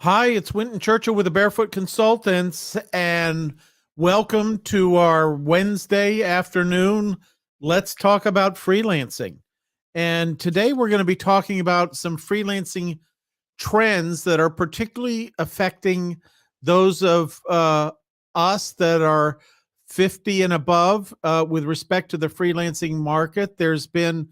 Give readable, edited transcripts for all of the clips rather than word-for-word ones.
Hi, it's Winton Churchill with the Barefoot Consultants, and welcome to our Wednesday afternoon. Let's talk about freelancing. And today we're going to be talking about some freelancing trends that are particularly affecting those of us that are 50 and above with respect to the freelancing market. There's been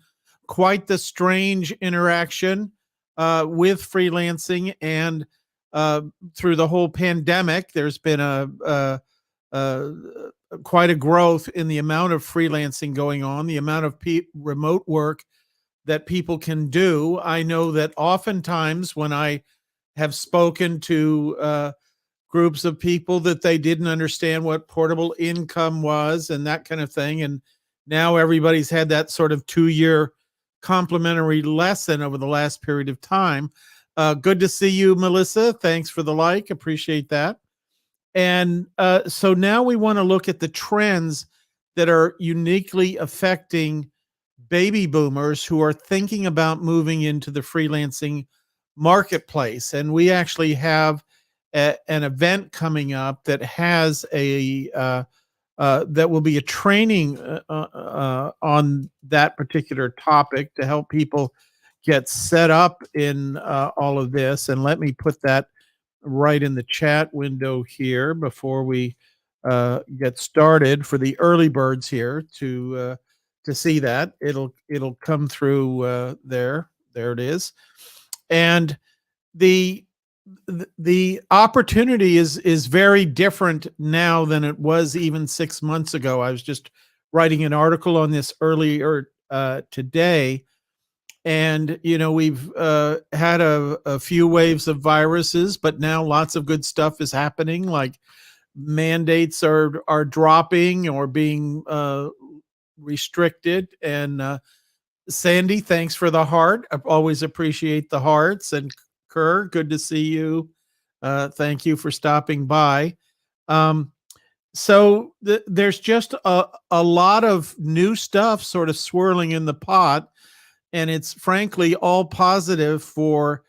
quite the strange interaction with freelancing, and uh, through the whole pandemic, there's been a quite a growth in the amount of freelancing going on, the amount of remote work that people can do. I know that oftentimes when I have spoken to groups of people that they didn't understand what portable income was and that kind of thing. And now everybody's had that sort of 2 year complimentary lesson over the last period of time. Good to see you, Melissa. Thanks for the like. Appreciate that. And so now we want to look at the trends that are uniquely affecting baby boomers who are thinking about moving into the freelancing marketplace. And we actually have an event coming up that has that will be a training on that particular topic to help people get set up in all of this. And let me put that right in the chat window here before we get started for the early birds here to see that. It'll come through there. There it is. And the the opportunity is very different now than it was even 6 months ago. I was just writing an article on this earlier today, and we've had a few waves of viruses, but now lots of good stuff is happening, like mandates are dropping or being restricted. And Sandy, thanks for the heart. I always appreciate the hearts. And Kerr, good to see you. Thank you for stopping by. Um, so there's just a lot of new stuff sort of swirling in the pot, and it's frankly all positive for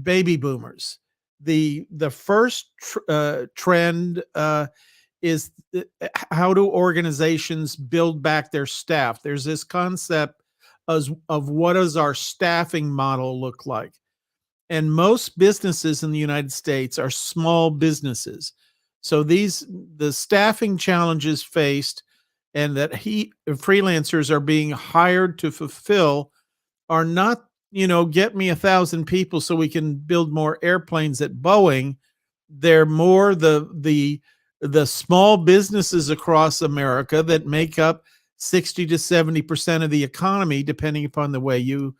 baby boomers. The first trend is how do organizations build back their staff? There's this concept of what does our staffing model look like? And most businesses in the United States are small businesses. So the staffing challenges faced and that freelancers are being hired to fulfill are not, get me 1,000 people so we can build more airplanes at Boeing. They're more the small businesses across America that make up 60 to 70% of the economy, depending upon the way you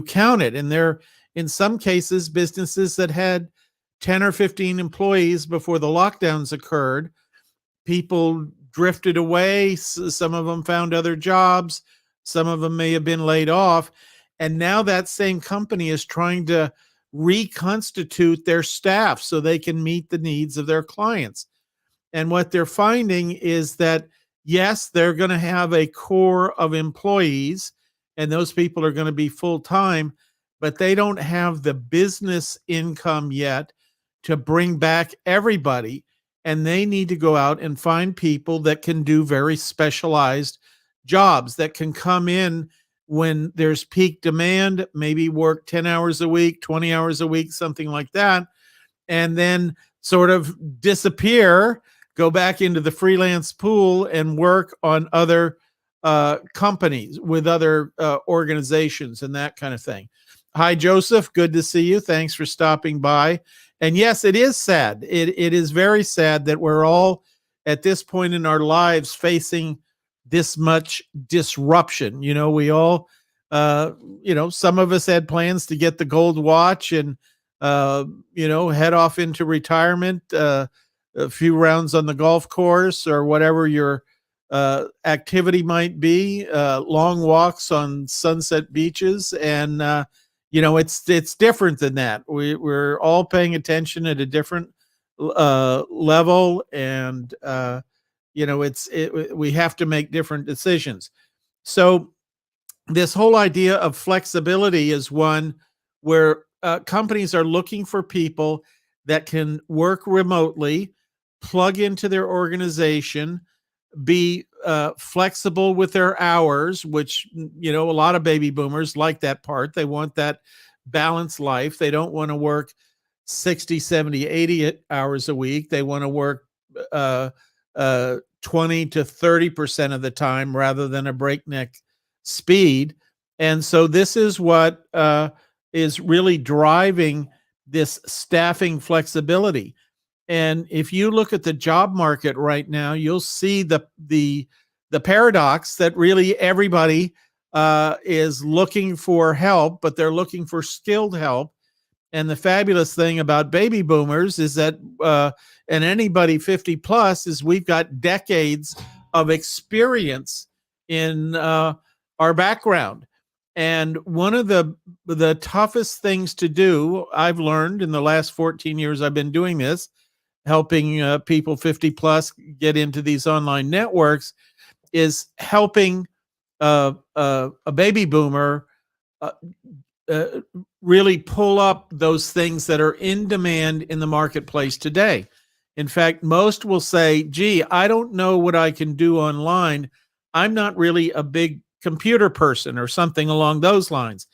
count it. And they're, in some cases, businesses that had 10 or 15 employees before the lockdowns occurred. People drifted away. Some of them found other jobs. Some of them may have been laid off. And now that same company is trying to reconstitute their staff so they can meet the needs of their clients. And what they're finding is that, yes, they're going to have a core of employees, and those people are going to be full time, but they don't have the business income yet to bring back everybody. And they need to go out and find people that can do very specialized jobs, that can come in when there's peak demand, maybe work 10 hours a week, 20 hours a week, something like that, and then sort of disappear, go back into the freelance pool and work on other companies with other organizations and that kind of thing. Hi, Joseph. Good to see you. Thanks for stopping by. And yes, it is sad. It is very sad that we're all at this point in our lives facing this much disruption. We all, some of us had plans to get the gold watch and, head off into retirement, a few rounds on the golf course or whatever your activity might be, long walks on sunset beaches. And, it's different than that. We're all paying attention at a different level. And, we have to make different decisions. So this whole idea of flexibility is one where companies are looking for people that can work remotely, plug into their organization, be flexible with their hours, which, a lot of baby boomers like that part. They want that balanced life. They don't want to work 60, 70, 80 hours a week. They want to work uh, 20 to 30% of the time rather than a breakneck speed. And so this is what is really driving this staffing flexibility. And if you look at the job market right now, you'll see the paradox that really everybody is looking for help, but they're looking for skilled help. And the fabulous thing about baby boomers is that, and anybody 50 plus, is we've got decades of experience in our background. And one of the toughest things to do, I've learned in the last 14 years I've been doing this, helping people 50 plus get into these online networks, is helping a baby boomer uh, uh, really pull up those things that are in demand in the marketplace today. In fact, most will say, gee, I don't know what I can do online. I'm not really a big computer person, or something along those lines.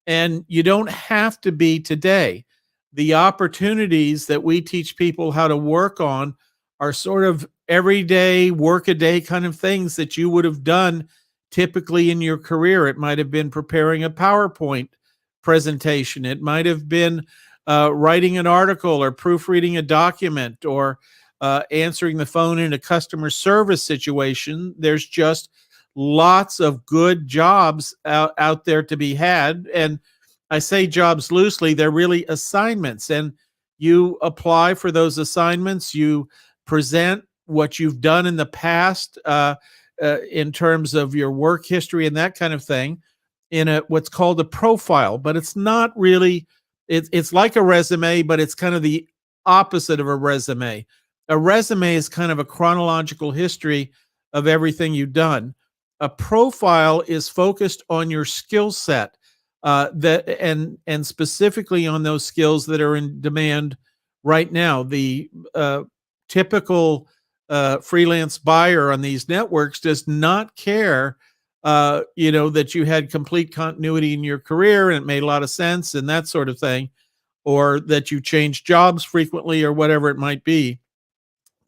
And you don't have to be today. The opportunities that we teach people how to work on are sort of everyday, work a day kind of things that you would have done typically in your career. It might have been preparing a PowerPoint presentation. It might have been writing an article or proofreading a document, or answering the phone in a customer service situation. There's just lots of good jobs out there to be had. And I say jobs loosely, they're really assignments. And you apply for those assignments, you present what you've done in the past in terms of your work history and that kind of thing, in a what's called a profile. But it's not really, it's like a resume, but it's kind of the opposite of a resume. A resume is kind of a chronological history of everything you've done. A profile is focused on your skill set, and specifically on those skills that are in demand right now. The typical freelance buyer on these networks does not care, that you had complete continuity in your career and it made a lot of sense and that sort of thing, or that you changed jobs frequently or whatever it might be.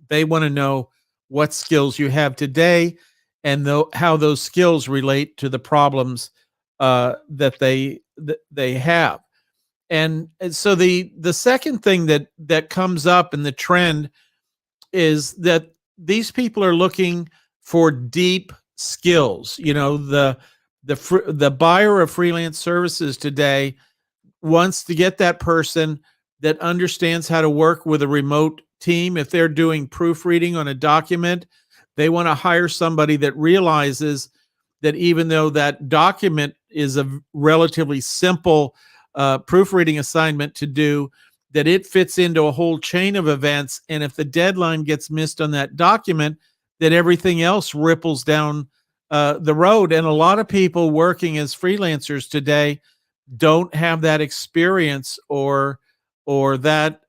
They want to know what skills you have today, and how those skills relate to the problems that they have. And so the second thing that comes up in the trend is that these people are looking for deep skills. The buyer of freelance services today wants to get that person that understands how to work with a remote team. If they're doing proofreading on a document, they want to hire somebody that realizes that even though that document is a relatively simple proofreading assignment to do, that it fits into a whole chain of events. And if the deadline gets missed on that document, that everything else ripples down the road. And a lot of people working as freelancers today don't have that experience or that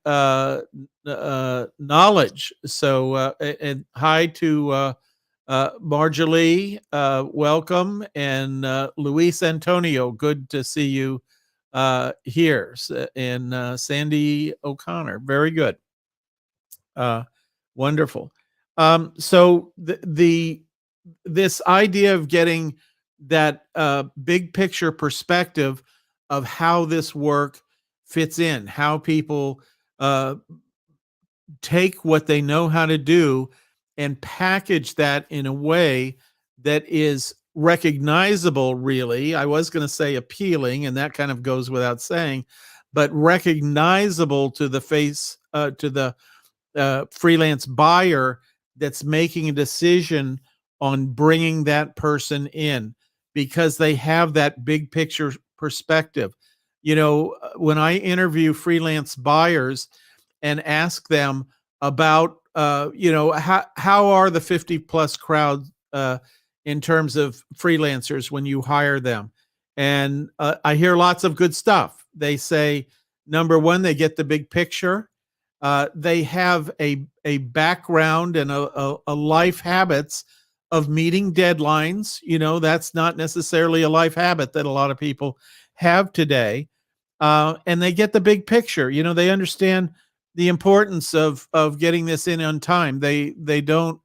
knowledge. So, and hi to Marjorie, welcome, and Luis Antonio, good to see you here, and Sandy O'Connor, very good, wonderful. So this idea of getting that big picture perspective of how this work fits in, how people take what they know how to do and package that in a way that is recognizable, really. I was going to say appealing, and that kind of goes without saying, but recognizable to the face, to the freelance buyer that's making a decision on bringing that person in, because they have that big picture perspective. When I interview freelance buyers and ask them about, how are the 50 plus crowd in terms of freelancers when you hire them, and I hear lots of good stuff. they say, number one, they get the big picture. They have a background and a life habits of meeting deadlines. That's not necessarily a life habit that a lot of people have today. And they get the big picture. They understand the importance of getting this in on time. They don't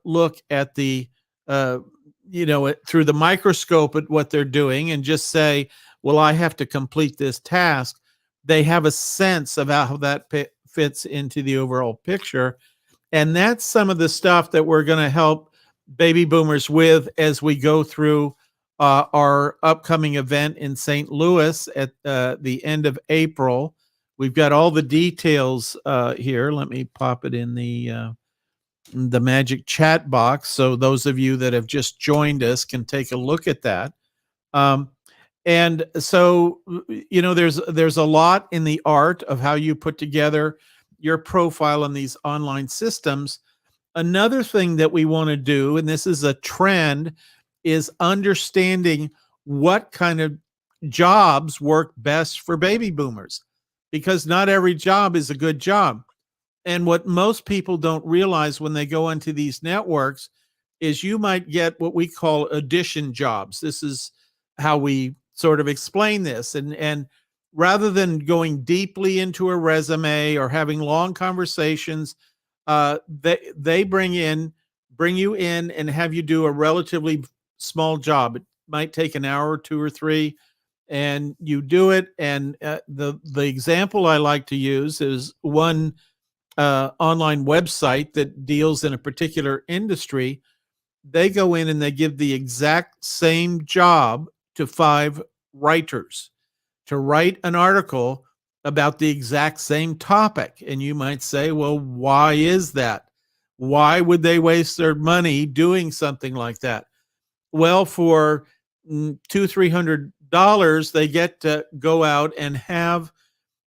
look at the through the microscope at what they're doing and just say, well, I have to complete this task. They have a sense of how that fits into the overall picture. And that's some of the stuff that we're going to help baby boomers with as we go through our upcoming event in St. Louis at the end of April. We've got all the details here. Let me pop it in the magic chat box, so those of you that have just joined us can take a look at that. And so, there's a lot in the art of how you put together your profile in these online systems. Another thing that we want to do, and this is a trend, is understanding what kind of jobs work best for baby boomers, because not every job is a good job. And what most people don't realize when they go into these networks is you might get what we call addition jobs. This is how we sort of explain this. And rather than going deeply into a resume or having long conversations, they bring you in and have you do a relatively small job. It might take an hour or two or three, and you do it. And the example I like to use is one online website that deals in a particular industry. They go in and they give the exact same job to 5 writers to write an article about the exact same topic. And you might say, well, why is that? Why would they waste their money doing something like that? Well, for $200-300, they get to go out and have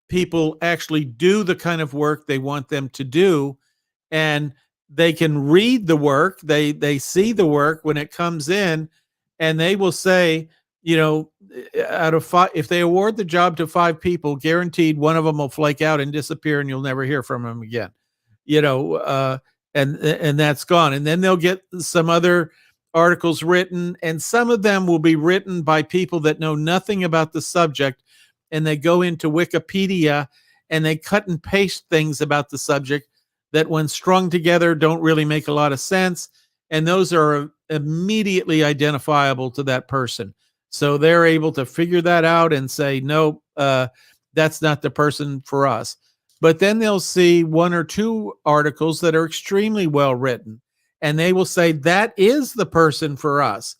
people actually do the kind of work they want them to do, and they can read the work. They see the work when it comes in, and they will say, out of 5, if they award the job to 5 people, guaranteed one of them will flake out and disappear, and you'll never hear from them again. And that's gone. And then they'll get some other articles written, and some of them will be written by people that know nothing about the subject, and they go into Wikipedia and they cut and paste things about the subject that, when strung together, don't really make a lot of sense. And those are immediately identifiable to that person. So they're able to figure that out and say, no, that's not the person for us. But then they'll see 1 or 2 articles that are extremely well written, and they will say, that is the person for us.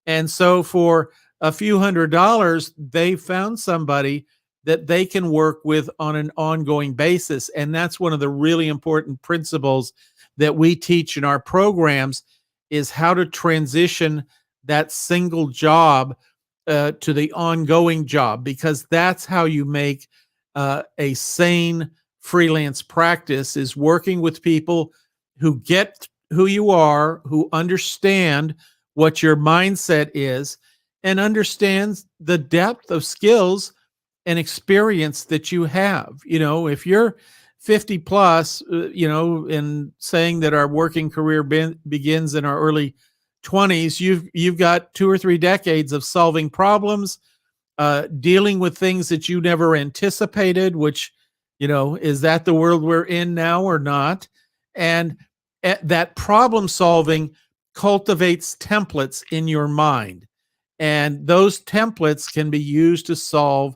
And so for a few $100s, they found somebody that they can work with on an ongoing basis. And that's one of the really important principles that we teach in our programs, is how to transition that single job to the ongoing job, because that's how you make a sane freelance practice, is working with people who get who you are, who understand what your mindset is, and understands the depth of skills and experience that you have. If you're 50 plus, in saying that our working career begins in our early 20s, you've got 2 or 3 decades of solving problems, dealing with things that you never anticipated, which, is that the world we're in now or not? And that problem solving cultivates templates in your mind. And those templates can be used to solve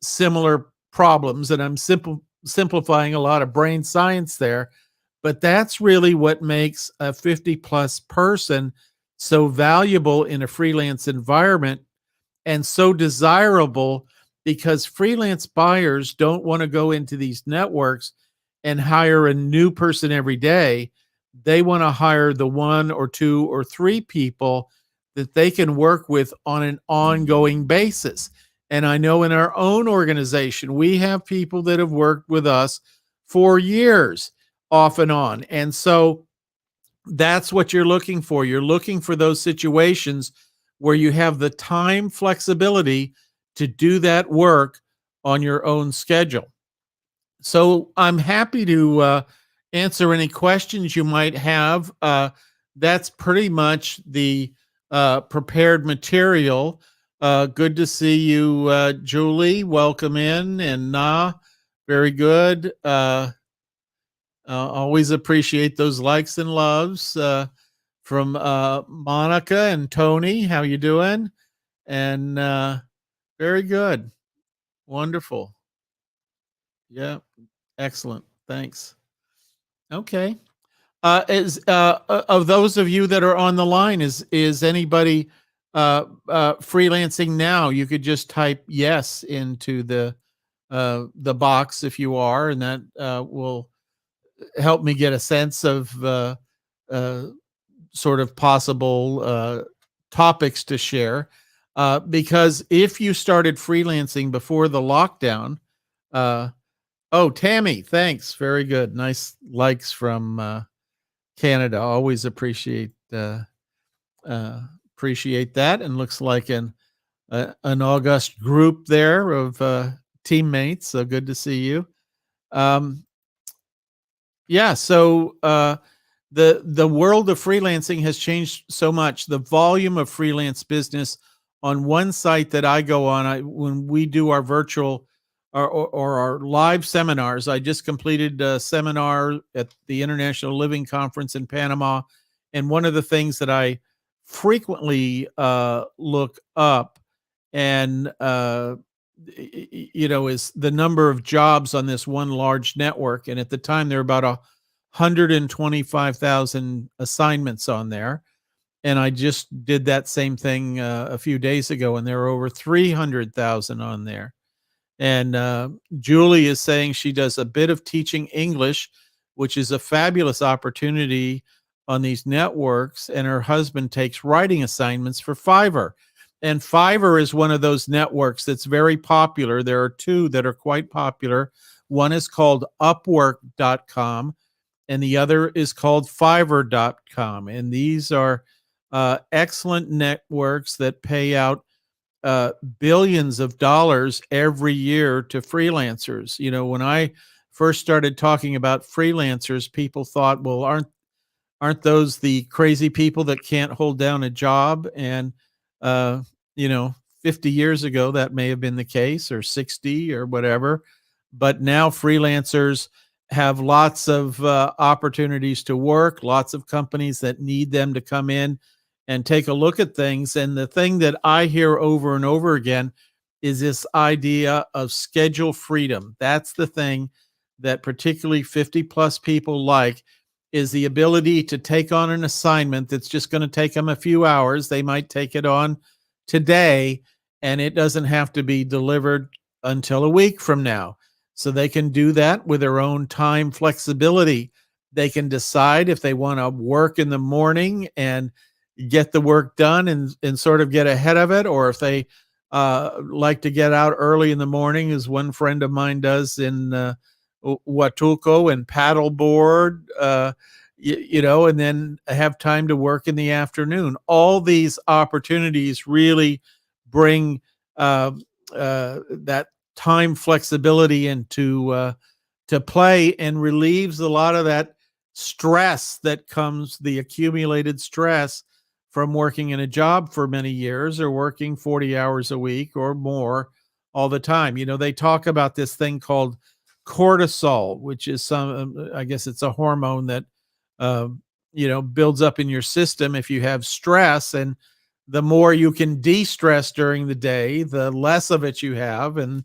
similar problems. And I'm simplifying a lot of brain science there, but that's really what makes a 50 plus person so valuable in a freelance environment and so desirable, because freelance buyers don't want to go into these networks and hire a new person every day. They want to hire the 1 or 2 or 3 people that they can work with on an ongoing basis. And I know in our own organization, we have people that have worked with us for years off and on. And so that's what you're looking for. You're looking for those situations where you have the time flexibility to do that work on your own schedule. So I'm happy to answer any questions you might have. That's pretty much the prepared material. Good to see you, Julie. Welcome in. And very good. Always appreciate those likes and loves from Monica and Tony. How you doing? And very good. Wonderful. Yeah. Excellent. Thanks. Okay. Is Of those of you that are on the line, is anybody freelancing now? You could just type yes into the box if you are, and that will help me get a sense of uh, sort of possible topics to share. Because if you started freelancing before the lockdown, uh, oh, Tammy, thanks, very good, nice likes from Canada. Always uh, appreciate that, and looks like an august group there of teammates. So good to see you. Um, yeah. So the world of freelancing has changed so much. The volume of freelance business on one site that I go on, when we do our virtual or our live seminars. I just completed a seminar at the International Living Conference in Panama, and one of the things that I frequently look up and is the number of jobs on this one large network. And at the time, there were about 125,000 assignments on there. And I just did that same thing a few days ago, and there are over 300,000 on there. And Julie is saying she does a bit of teaching English, which is a fabulous opportunity on these networks. And her husband takes writing assignments for Fiverr. And Fiverr is one of those networks that's very popular. There are two that are quite popular. One is called Upwork.com, and the other is called Fiverr.com. And these are excellent networks that pay out billions of dollars every year to freelancers. When I first started talking about freelancers, people thought, well, aren't those the crazy people that can't hold down a job? And uh, 50 years ago, that may have been the case, or 60 or whatever. But now freelancers have lots of opportunities to work, lots of companies that need them to come in and take a look at things. And the thing that I hear over and over again is this idea of schedule freedom. That's the thing that particularly 50 plus people like, is the ability to take on an assignment that's just going to take them a few hours. They might take it on today, and it doesn't have to be delivered until a week from now. So they can do that with their own time flexibility. They can decide if they want to work in the morning and get the work done and sort of get ahead of it, or if they like to get out early in the morning, as one friend of mine does in Huatulco, and paddleboard, and then have time to work in the afternoon. All these opportunities really bring that time flexibility into to play, and relieves a lot of that stress that comes, the accumulated stress from working in a job for many years, or working 40 hours a week or more all the time. They talk about this thing called cortisol, which is I guess it's a hormone that builds up in your system if you have stress. And the more you can de-stress during the day, the less of it you have, and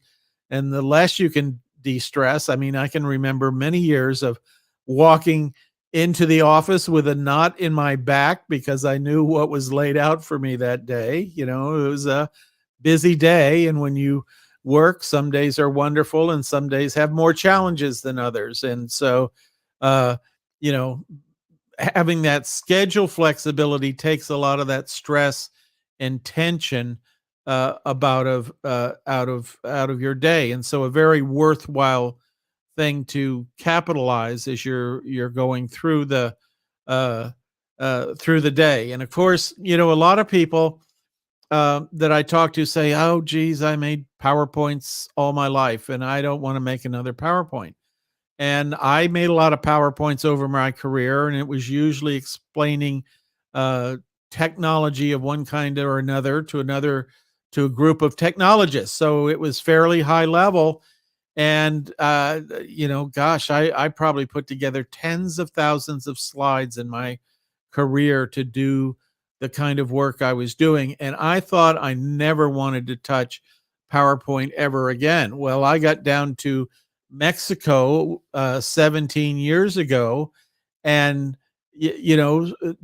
the less you can de-stress. I mean, I can remember many years of walking into the office with a knot in my back because I knew what was laid out for me that day. It was a busy day, and when you work, some days are wonderful and some days have more challenges than others. And so having that schedule flexibility takes a lot of that stress and tension out of your day. And so a very worthwhile thing to capitalize as you're going through through the day. And of course, a lot of people that I talk to say, "Oh, geez, I made PowerPoints all my life, and I don't want to make another PowerPoint." And I made a lot of PowerPoints over my career, and it was usually explaining uh, technology of one kind or another to a group of technologists. So it was fairly high level. And gosh, I probably put together tens of thousands of slides in my career to do the kind of work I was doing. And I thought I never wanted to touch PowerPoint ever again. Well, I got down to Mexico 17 years ago, and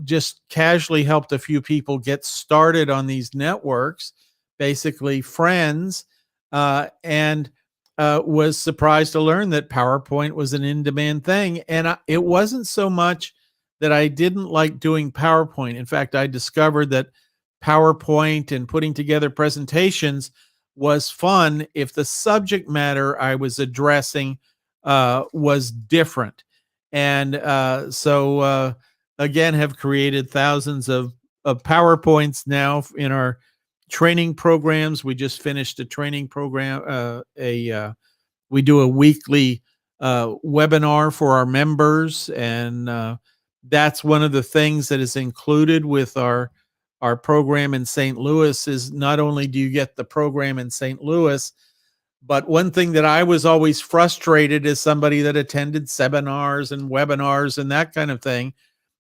just casually helped a few people get started on these networks, basically friends, and was surprised to learn that PowerPoint was an in-demand thing. And it wasn't so much that I didn't like doing PowerPoint. In fact, I discovered that PowerPoint and putting together presentations was fun if the subject matter I was addressing was different. And again, have created thousands of PowerPoints now in our training programs. We just finished a training program, we do a weekly webinar for our members, and that's one of the things that is included with our program in St. Louis. Is not only do you get the program in St. Louis, but one thing that I was always frustrated as somebody that attended seminars and webinars and that kind of thing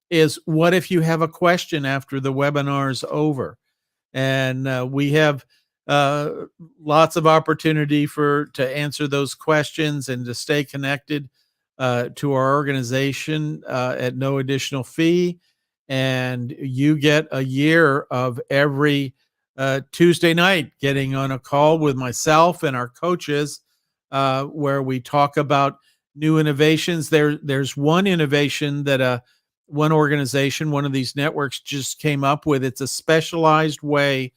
is, what if you have a question after the webinar's over? And we have uh, lots of opportunity to answer those questions and to stay connected to our organization at no additional fee. And you get a year of every Tuesday night getting on a call with myself and our coaches, where we talk about new innovations. There's one innovation that one organization, one of these networks just came up with. It's a specialized way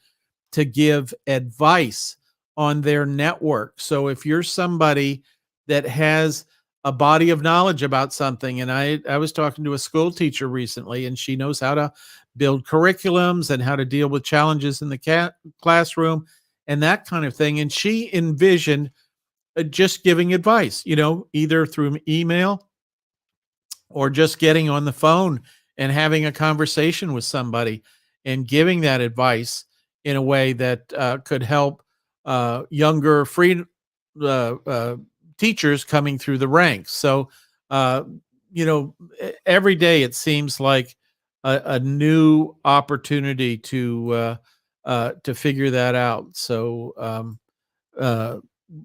to give advice on their network. So if you're somebody that has a body of knowledge about something, and I was talking to a school teacher recently, and she knows how to build curriculums and how to deal with challenges in the classroom and that kind of thing. And she envisioned just giving advice, either through email or just getting on the phone and having a conversation with somebody and giving that advice in a way that could help younger free teachers coming through the ranks. So, every day it seems like a new opportunity to figure that out. So, uh,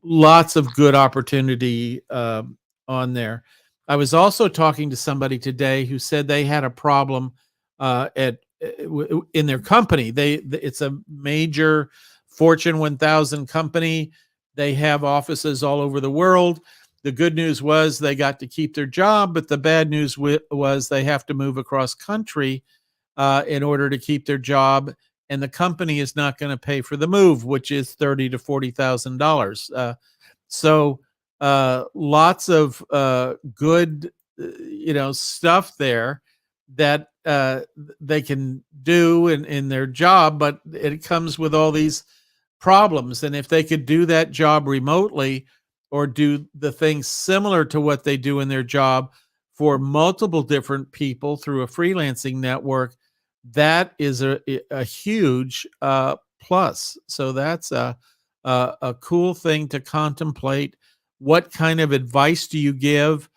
lots of good opportunity on there. I was also talking to somebody today who said they had a problem in their company. It's a major Fortune 1000 company. They have offices all over the world. The good news was they got to keep their job, but the bad news was they have to move across country in order to keep their job, and the company is not going to pay for the move, which is $30,000 to $40,000. So lots of good, stuff there that they can do in their job, but it comes with all these problems. And if they could do that job remotely or do the things similar to what they do in their job for multiple different people through a freelancing network, that is a huge plus. So that's a cool thing to contemplate. What kind of advice do you give?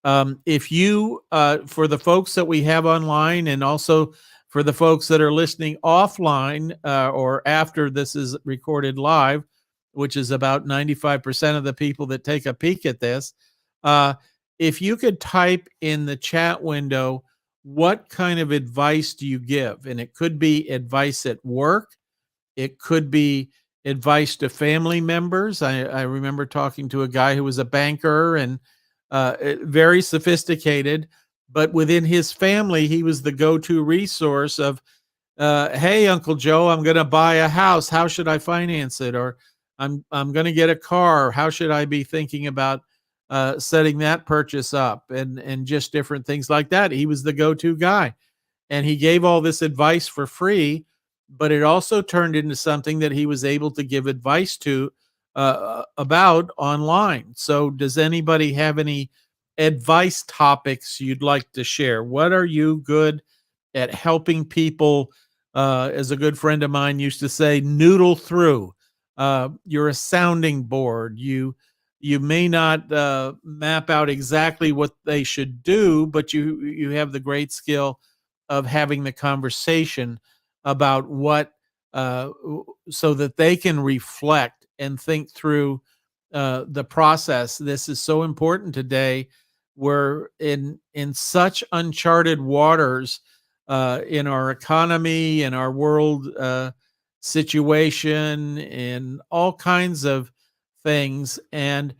If you, for the folks that we have online, and also for the folks that are listening offline or after this is recorded live, which is about 95% of the people that take a peek at this, uh, if you could type in the chat window, what kind of advice do you give? And it could be advice at work. It could be advice to family members. I remember talking to a guy who was a banker and very sophisticated, but within his family, he was the go-to resource of, hey, Uncle Joe, I'm going to buy a house. How should I finance it? Or I'm going to get a car. How should I be thinking about setting that purchase up? And just different things like that. He was the go-to guy, and he gave all this advice for free. but it also turned into something that he was able to give advice to about online. So, does anybody have any advice topics you'd like to share? What are you good at helping people? As a good friend of mine used to say, noodle through. You're a sounding board. You may not map out exactly what they should do, but you have the great skill of having the conversation about what so that they can reflect and think through the process. This is so important today. We're in such uncharted waters in our economy, in our world situation, in all kinds of things. And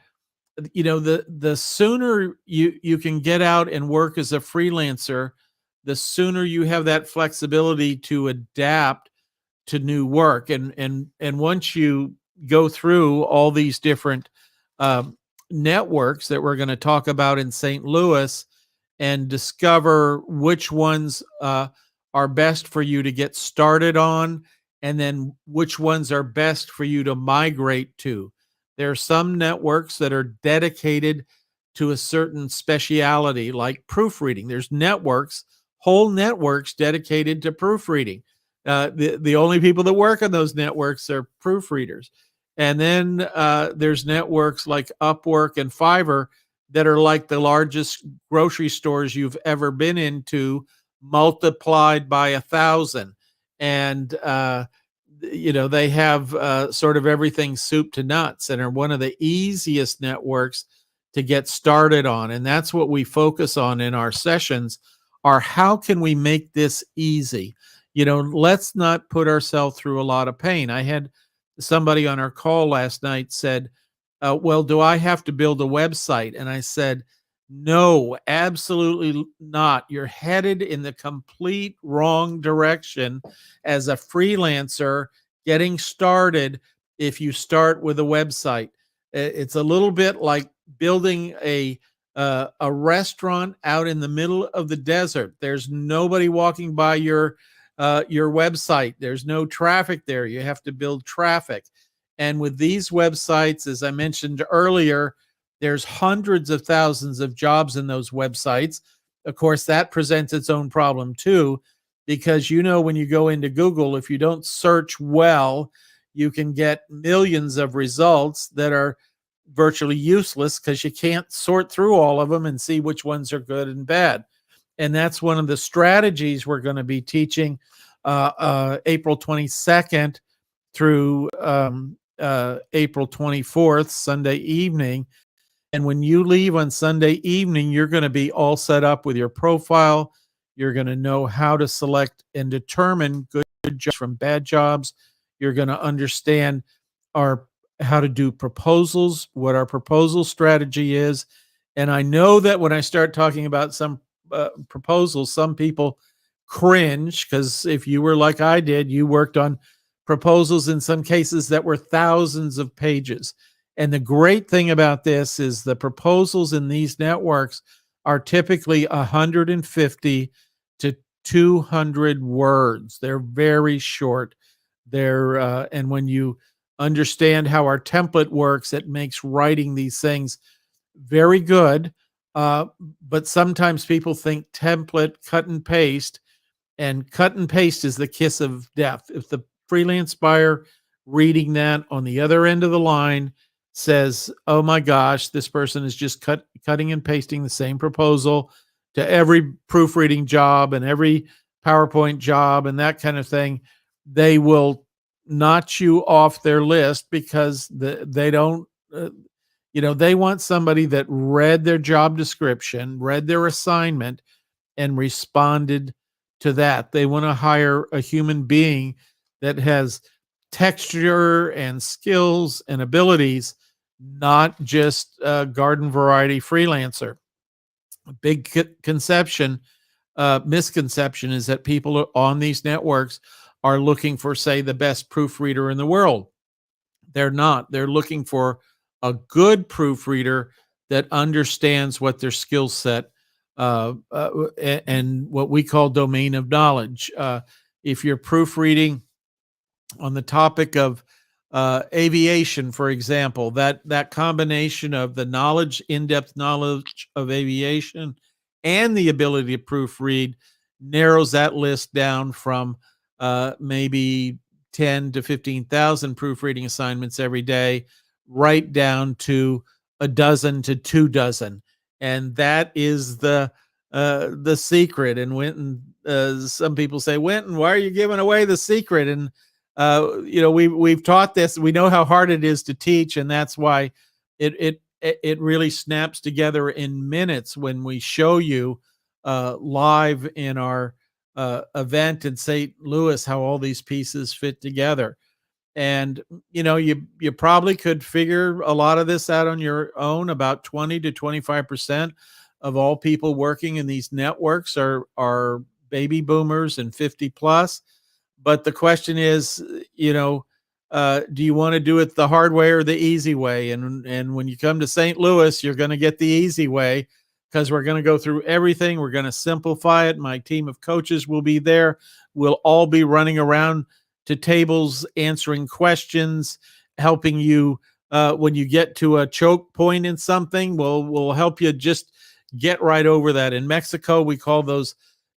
the sooner you can get out and work as a freelancer, the sooner you have that flexibility to adapt to new work. And once you go through all these different um, networks that we're going to talk about in St. Louis, and discover which ones are best for you to get started on, and then which ones are best for you to migrate to. There are some networks that are dedicated to a certain speciality, like proofreading. There's networks, whole networks dedicated to proofreading. The only people that work on those networks are proofreaders. And then there's networks like Upwork and Fiverr that are like the largest grocery stores you've ever been into, multiplied by 1,000. And they have sort of everything soup to nuts, and are one of the easiest networks to get started on. And that's what we focus on in our sessions, are how can we make this easy? Let's not put ourselves through a lot of pain. I had somebody on our call last night said, well, do I have to build a website? And I said, no, absolutely not. You're headed in the complete wrong direction as a freelancer getting started if you start with a website. It's a little bit like building a restaurant out in the middle of the desert. There's nobody walking by your website. There's no traffic there. You have to build traffic. And with these websites, as I mentioned earlier, there's hundreds of thousands of jobs in those websites. Of course, that presents its own problem too, because when you go into Google, if you don't search well, you can get millions of results that are virtually useless because you can't sort through all of them and see which ones are good and bad. And that's one of the strategies we're going to be teaching April 22nd through April 24th, Sunday evening. And when you leave on Sunday evening, you're going to be all set up with your profile. You're going to know how to select and determine good jobs from bad jobs. You're going to understand how to do proposals, what our proposal strategy is. And I know that when I start talking about some proposals, some people cringe, because if you were like I did, you worked on proposals in some cases that were thousands of pages. And the great thing about this is the proposals in these networks are typically 150 to 200 words. They're very short. And when you understand how our template works, it makes writing these things very good. But sometimes people think template, cut and paste, and cut and paste is the kiss of death. If the freelance buyer reading that on the other end of the line says, oh my gosh, this person is just cutting and pasting the same proposal to every proofreading job and every PowerPoint job and that kind of thing, they will notch you off their list, because they don't, they want somebody that read their job description, read their assignment, and responded to that. They want to hire a human being that has texture and skills and abilities, not just a garden variety freelancer. A big misconception is that people on these networks are looking for, say, the best proofreader in the world. They're not. They're looking for a good proofreader that understands what their skill set and what we call domain of knowledge. If you're proofreading on the topic of aviation, for example, that combination of the knowledge, in-depth knowledge of aviation, and the ability to proofread narrows that list down from maybe 10 to 15,000 proofreading assignments every day, right down to a dozen to 2 dozen, and that is the secret. And Winton, some people say, Winton, why are you giving away the secret? And we've taught this. We know how hard it is to teach, and that's why it really snaps together in minutes when we show you live in our event in St. Louis how all these pieces fit together. And you probably could figure a lot of this out on your own. About 20 to 25% of all people working in these networks are baby boomers and 50 plus. But the question is, do you want to do it the hard way or the easy way? And when you come to St. Louis, you're going to get the easy way, because we're going to go through everything. We're going to simplify it. My team of coaches will be there. We'll all be running around to tables, answering questions, helping you when you get to a choke point in something. We'll help you just get right over that. In Mexico, we call those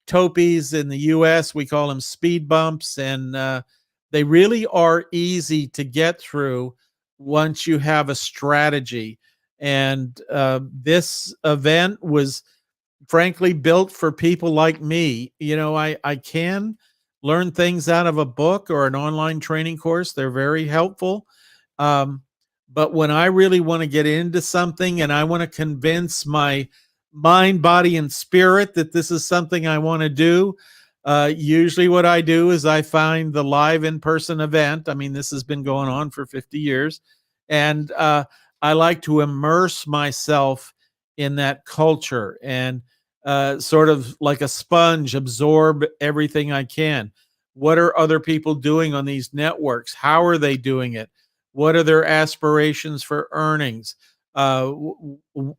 topies. In the US, we call them speed bumps, and they really are easy to get through once you have a strategy. And this event was frankly built for people like me. I can learn things out of a book or an online training course. They're very helpful. Um, but when I really want to get into something and I want to convince my mind, body, and spirit that this is something I want to do, usually what I do is I find the live in-person event. I mean, this has been going on for 50 years. And I like to immerse myself in that culture and sort of like a sponge, absorb everything I can. What are other people doing on these networks? How are they doing it? What are their aspirations for earnings?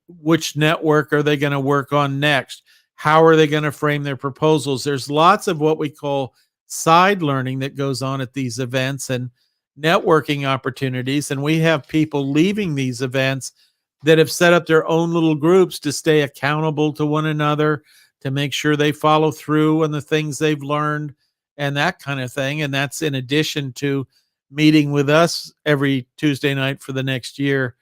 Which network are they going to work on next? How are they going to frame their proposals? There's lots of what we call side learning that goes on at these events and networking opportunities. And we have people leaving these events that have set up their own little groups to stay accountable to one another, to make sure they follow through on the things they've learned and that kind of thing. And that's in addition to meeting with us every Tuesday night for the next year,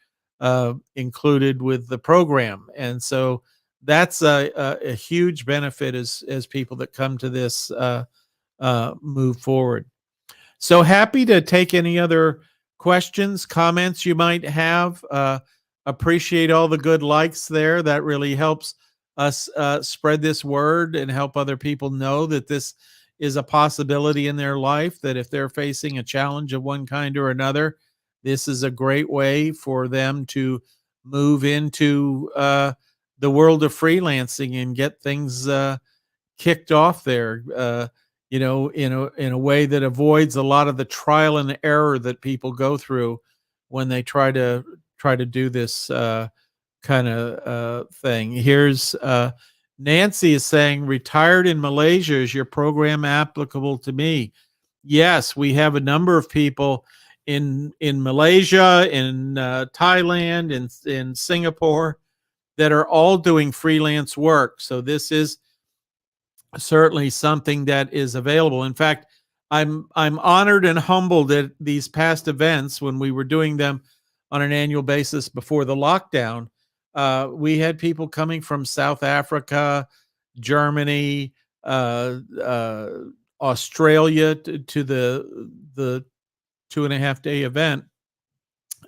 included with the program. And so that's a huge benefit as people that come to this move forward. So happy to take any other questions, comments you might have. Appreciate all the good likes there. That really helps us spread this word and help other people know that this is a possibility in their life, that if they're facing a challenge of one kind or another, this is a great way for them to move into the world of freelancing and get things kicked off there, in a way that avoids a lot of the trial and error that people go through when they try to do this kind of thing. Here's Nancy is saying, retired in Malaysia, is your program applicable to me? Yes, we have a number of people in Malaysia, in Thailand, in Singapore, that are all doing freelance work. So this is certainly something that is available. In fact, I'm honored and humbled at these past events when we were doing them on an annual basis before the lockdown. We had people coming from South Africa, Germany, Australia to the 2.5-day event,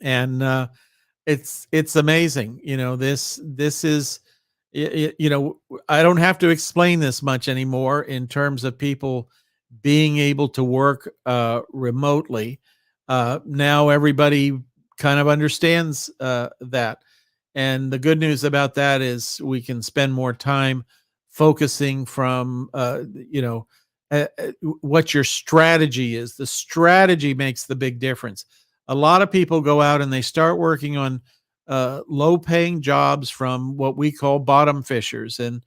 and it's amazing. This is, I don't have to explain this much anymore in terms of people being able to work remotely. Now everybody kind of understands that. And the good news about that is we can spend more time focusing from, what your strategy is. The strategy makes the big difference. A lot of people go out and they start working on low paying jobs from what we call bottom fishers. And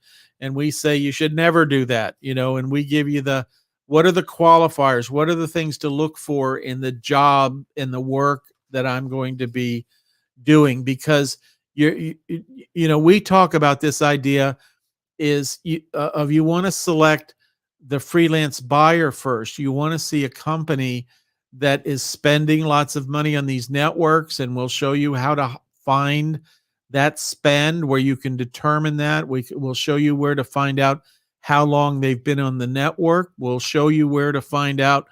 we say you should never do that, and we give you the what are the qualifiers? What are the things to look for in the job, in the work that I'm going to be doing? Because we talk about this idea is of you want to select the freelance buyer first. You want to see a company that is spending lots of money on these networks, and we'll show you how to find that spend where you can determine that. We'll show you where to find out how long they've been on the network. We'll show you where to find out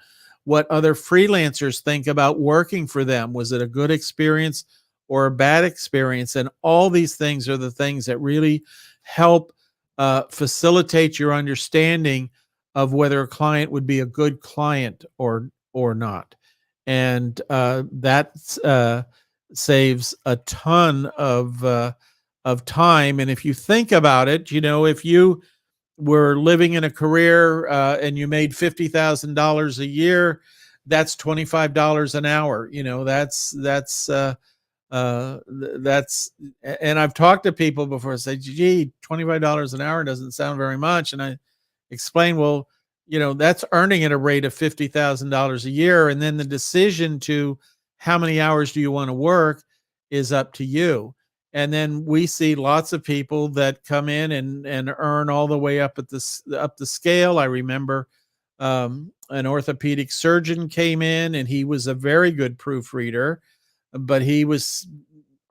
what other freelancers think about working for them. Was it a good experience or a bad experience? And all these things are the things that really help facilitate your understanding of whether a client would be a good client or not. And that saves a ton of time. And if you think about it, if you were living in a career and you made $50,000 a year, that's $25 an hour. That's and I've talked to people before, say, gee, $25 an hour doesn't sound very much. And I explain, well, that's earning at a rate of $50,000 a year. And then the decision to how many hours do you want to work is up to you. And then we see lots of people that come in and earn all the way up up the scale. I remember an orthopedic surgeon came in, and he was a very good proofreader, but he was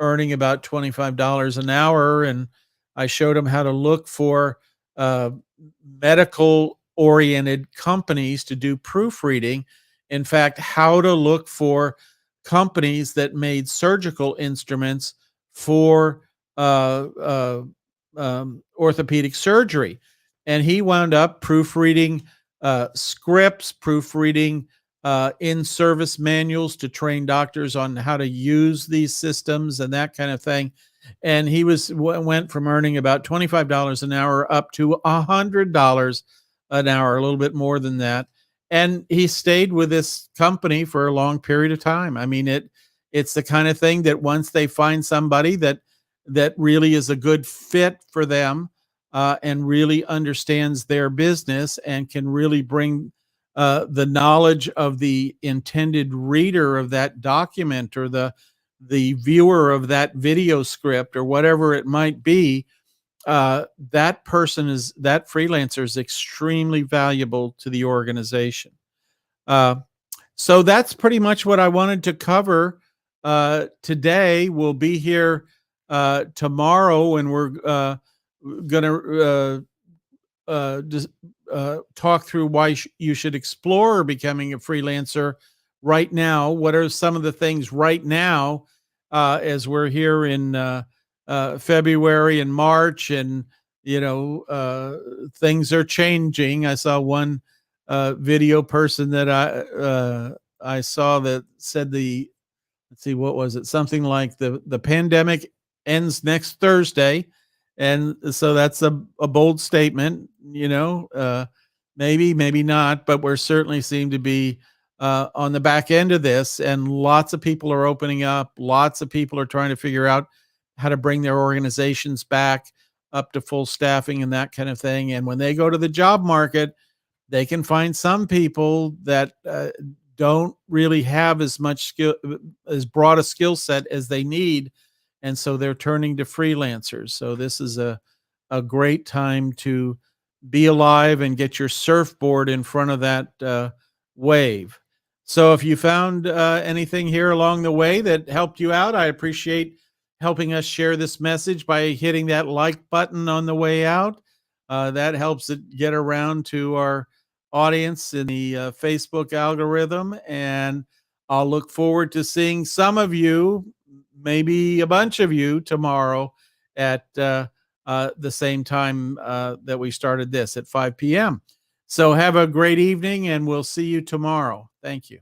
earning about $25 an hour. And I showed him how to look for medical oriented companies to do proofreading. In fact, how to look for companies that made surgical instruments for orthopedic surgery. And he wound up proofreading scripts, proofreading in-service manuals to train doctors on how to use these systems and that kind of thing. And he went from earning about $25 an hour up to $100 an hour, a little bit more than that. And he stayed with this company for a long period of time. I mean, it's the kind of thing that once they find somebody that really is a good fit for them and really understands their business and can really bring the knowledge of the intended reader of that document or the viewer of that video script or whatever it might be, that freelancer is extremely valuable to the organization. So that's pretty much what I wanted to cover today. We'll be here tomorrow, and we're going to talk through why you should explore becoming a freelancer right now. What are some of the things right now as we're here in February and March, and things are changing. I saw one video person that I saw that said let's see, what was it? Something like the pandemic ends next Thursday. And so that's a bold statement, maybe not, but we're certainly seem to be on the back end of this, and lots of people are opening up. Lots of people are trying to figure out how to bring their organizations back up to full staffing and that kind of thing. And when they go to the job market, they can find some people that don't really have as broad a skill set as they need. And so they're turning to freelancers. So this is a great time to be alive and get your surfboard in front of that wave. So if you found anything here along the way that helped you out, I appreciate helping us share this message by hitting that like button on the way out. That helps it get around to our audience in the Facebook algorithm. And I'll look forward to seeing some of you, maybe a bunch of you, tomorrow at the same time that we started this at 5 p.m. So have a great evening, and we'll see you tomorrow. Thank you.